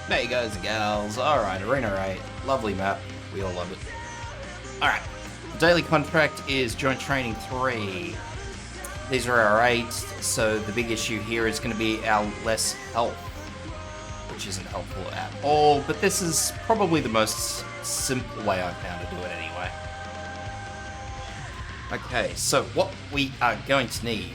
There you guys and gals. Alright, Arena 8. Lovely map. We all love it. Alright. Daily contract is Joint Training 3. These are our 8, so the big issue here is going to be our less health, which isn't helpful at all, but this is probably the most simple way I've found to do it anyway. Okay, so what we are going to need.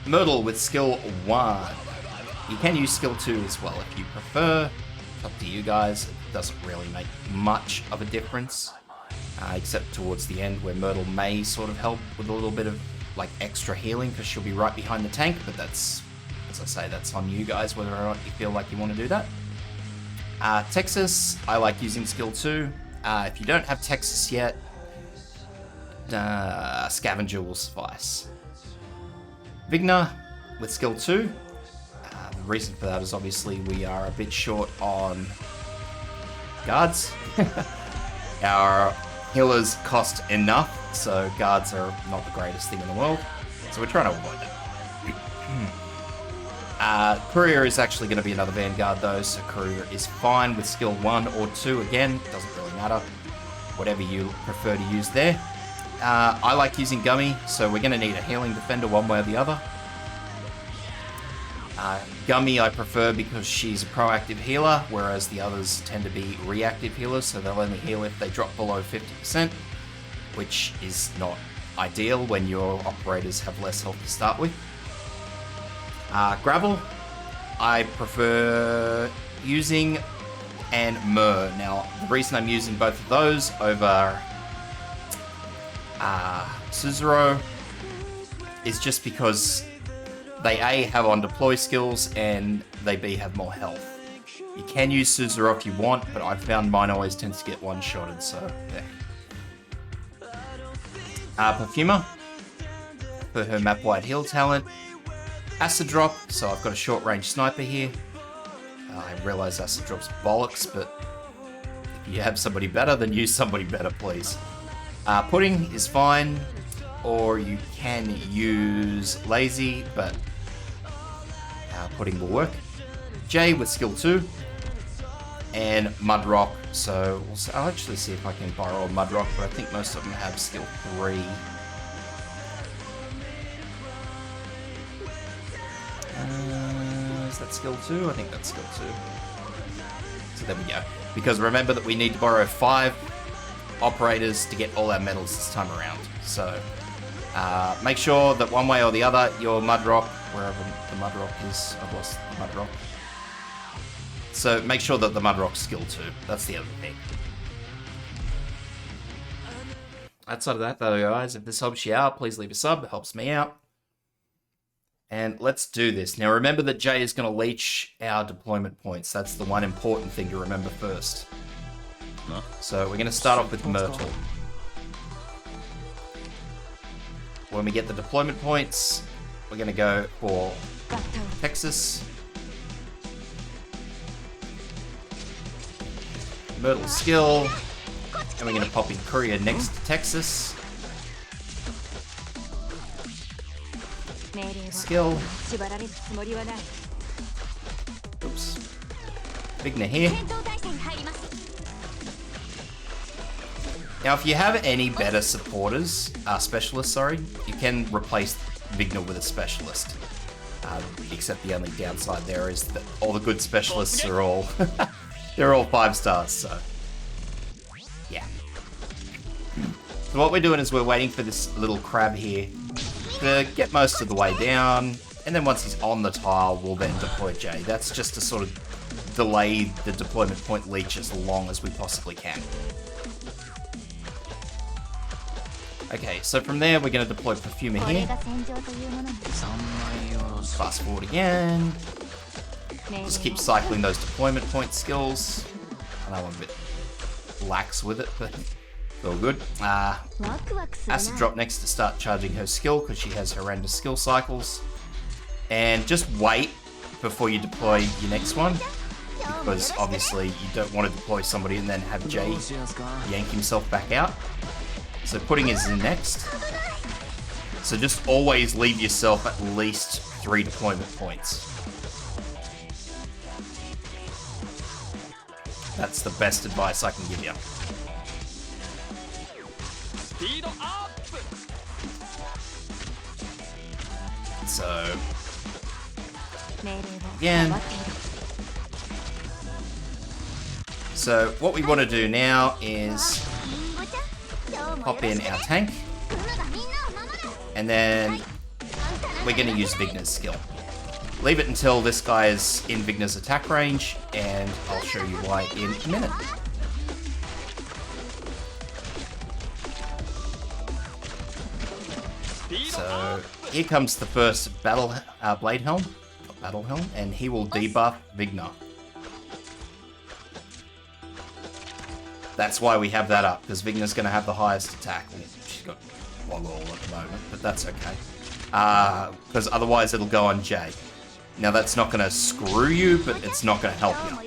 Myrtle with skill 1. You can use skill 2 as well if you prefer. It's up to you guys. It doesn't really make much of a difference. Except towards the end where Myrtle may sort of help with a little bit of like extra healing because she'll be right behind the tank, but that's, as I say, that's on you guys whether or not you feel like you want to do that. Texas, I like using skill 2. If you don't have Texas yet, Scavenger will suffice. Vigna with skill 2. The reason for that is obviously we are a bit short on guards. Our healers cost enough, so guards are not the greatest thing in the world. So we're trying to avoid that. Courier is actually going to be another Vanguard though, so Courier is fine with skill 1 or 2. Again, doesn't really matter. Whatever you prefer to use there. I like using Gummy, so we're going to need a healing defender one way or the other. Gummy I prefer because she's a proactive healer, whereas the others tend to be reactive healers, so they'll only heal if they drop below 50%, which is not ideal when your operators have less health to start with. Gravel, I prefer using, and Myrrh. Now, the reason I'm using both of those over Suzerain is just because they A, have on deploy skills, and they B, have more health. You can use Suzerain if you want, but I've found mine always tends to get one-shotted, so there. Perfumer, for her map-wide heal talent. Acid Drop, so I've got a short-range sniper here. I realise Acid Drop's bollocks, but if you have somebody better, then use somebody better, please. Pudding is fine, or you can use Lazy, but Pudding will work. Jay with skill 2, and Mudrock, so I'll actually see if I can borrow a Mudrock, but I think most of them have skill 3. Is that skill 2? I think that's skill 2. So there we go. Because remember that we need to borrow 5 operators to get all our medals this time around. So make sure that one way or the other, your Mudrock, wherever the Mudrock is, I've lost the Mudrock. So make sure that the Mudrock's skill 2. That's the other thing. Outside of that though, guys, if this helps you out, please leave a sub. It helps me out. And let's do this. Now remember that Jay is going to leech our deployment points. That's the one important thing to remember first. No. So we're going to start off with Myrtle. When we get the deployment points, we're going to go for Texas. Myrtle skill. And we're going to pop in Courier next to Texas. Skill. Oops. Vigna here. Now, if you have any better supporters, specialists, sorry, you can replace Vigna with a specialist. Except the only downside there is that all the good specialists are all, they're all 5 stars, so, yeah. So what we're doing is we're waiting for this little crab here to get most of the way down, and then once he's on the tile, we'll then deploy Jay. That's just to sort of delay the deployment point leech as long as we possibly can. Okay, so from there, we're going to deploy Perfumer here. Fast forward again. Just keep cycling those deployment point skills. I know I'm a bit lax with it, but it's all good. Acid Drop next to start charging her skill, because she has horrendous skill cycles. And just wait before you deploy your next one, because obviously you don't want to deploy somebody and then have Jay yank himself back out. So Pudding is in next. So just always leave yourself at least 3 deployment points. That's the best advice I can give you. So, again. So what we want to do now is pop in our tank, and then we're going to use Vigner's skill. Leave it until this guy is in Vigner's attack range, and I'll show you why in a minute. So here comes the first Blade Helm, Battle Helm, and he will debuff Vigner. That's why we have that up, because Vigner's going to have the highest attack. Well, she's got Woggle at the moment, but that's okay. Because otherwise it'll go on Jay. Now that's not going to screw you, but it's not going to help you.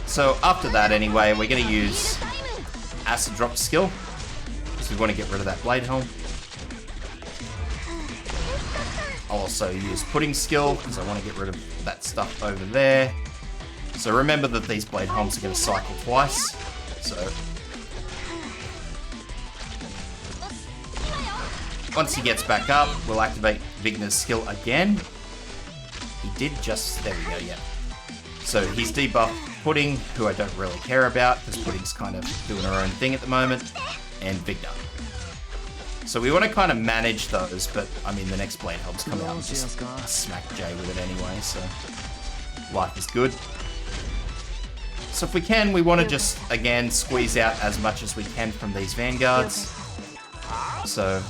So after that anyway, we're going to use Acid Drop skill, because we want to get rid of that Blade Helm. I'll also use Pudding skill, because I want to get rid of that stuff over there. So remember that these Blade Helms are going to cycle twice. So once he gets back up, we'll activate Vigner's skill again. He did just... there we go, yeah. So he's debuffed Pudding, who I don't really care about, because Pudding's kind of doing her own thing at the moment, and Vigner. So we want to kind of manage those, but I mean the next Blade Helm's come out and just smack Jay with it anyway, so life is good. So if we can, we want to just, again, squeeze out as much as we can from these Vanguards. So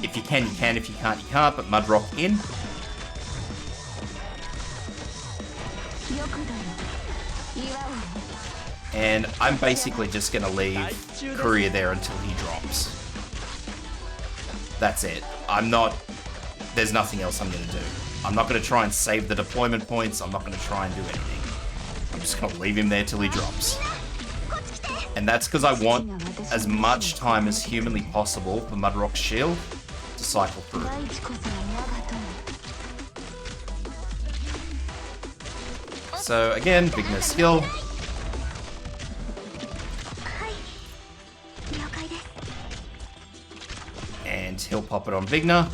if you can, you can. If you can't, you can't, but Mudrock in. And I'm basically just going to leave Courier there until he drops. That's it. There's nothing else I'm going to do. I'm not going to try and save the deployment points. I'm not going to try and do anything. I'm just going to leave him there till he drops. And that's because I want as much time as humanly possible for Mudrock's shield to cycle through. So again, Vigner's skill. And he'll pop it on Vigner.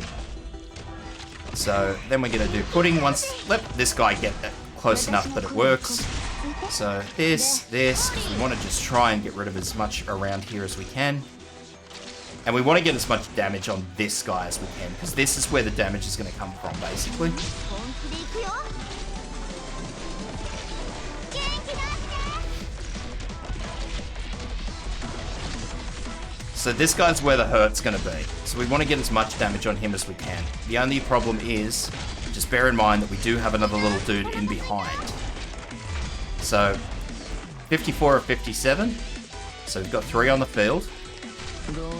So then we're going to do Pudding once. Let this guy get close enough that it works. So this, because we want to just try and get rid of as much around here as we can. And we want to get as much damage on this guy as we can, because this is where the damage is going to come from, basically. So this guy's where the hurt's going to be. So we want to get as much damage on him as we can. The only problem is, just bear in mind that we do have another little dude in behind. So, 54 or 57. So we've got 3 on the field.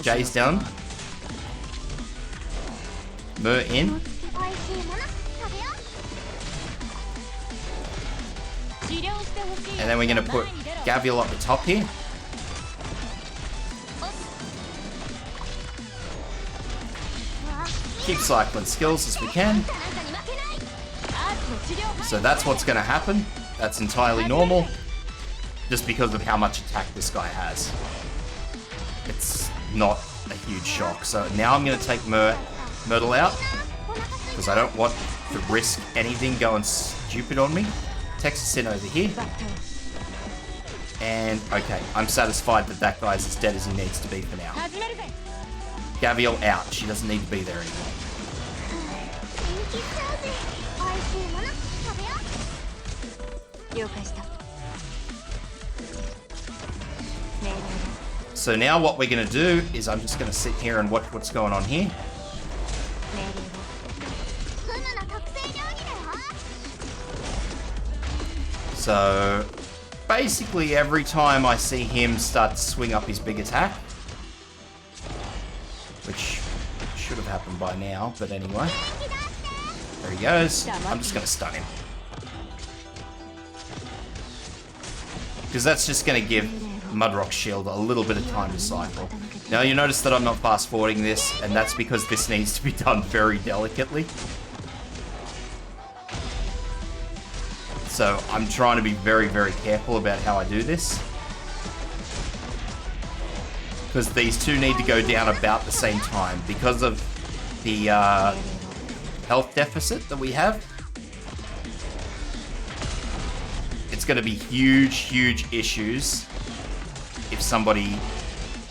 Jay's done. Mer in. And then we're going to put Gavial up the top here. Keep cycling skills as we can. So that's what's going to happen. That's entirely normal, just because of how much attack this guy has. It's not a huge shock. So now I'm going to take Myrtle out, because I don't want to risk anything going stupid on me. Texas in over here. And, okay, I'm satisfied that that guy's as dead as he needs to be for now. Gavial out. She doesn't need to be there anymore. So now what we're going to do is I'm just going to sit here and watch what's going on here. So basically every time I see him start to swing up his big attack, which should have happened by now, but anyway. There he goes. I'm just going to stun him. Because that's just going to give Mudrock's shield a little bit of time to cycle. Now you notice that I'm not fast forwarding this, and that's because this needs to be done very delicately. So I'm trying to be very, very careful about how I do this. Because these two need to go down about the same time. Because of the health deficit that we have, it's going to be huge, huge issues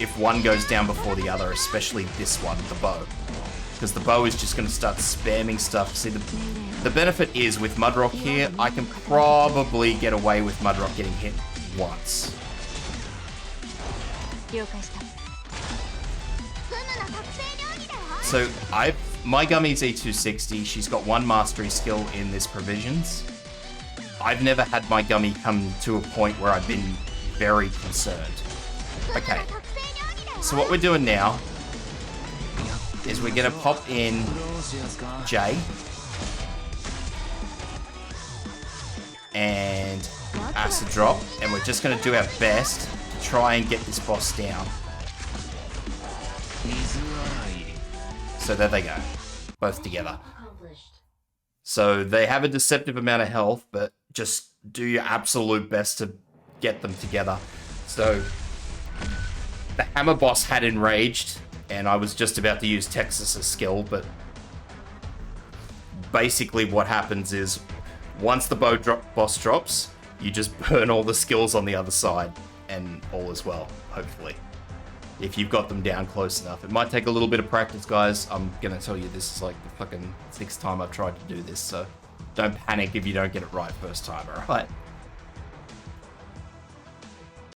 if one goes down before the other, especially this one, the bow. Because the bow is just going to start spamming stuff. See, the benefit is with Mudrock here, I can probably get away with Mudrock getting hit once. So my Gummy's E260, she's got one mastery skill in this Provisions. I've never had my Gummy come to a point where I've been very concerned. Okay, so what we're doing now is we're gonna pop in J and Acid Drop, and we're just gonna do our best to try and get this boss down. So there they go, both together. So they have a deceptive amount of health, but just do your absolute best to get them together. So the hammer boss had enraged, and I was just about to use Texas's skill, but basically what happens is once the boss drops, you just burn all the skills on the other side, and all is well, hopefully. If you've got them down close enough. It might take a little bit of practice, guys. I'm gonna tell you this is like the fucking 6th time I've tried to do this, so don't panic if you don't get it right first time, alright?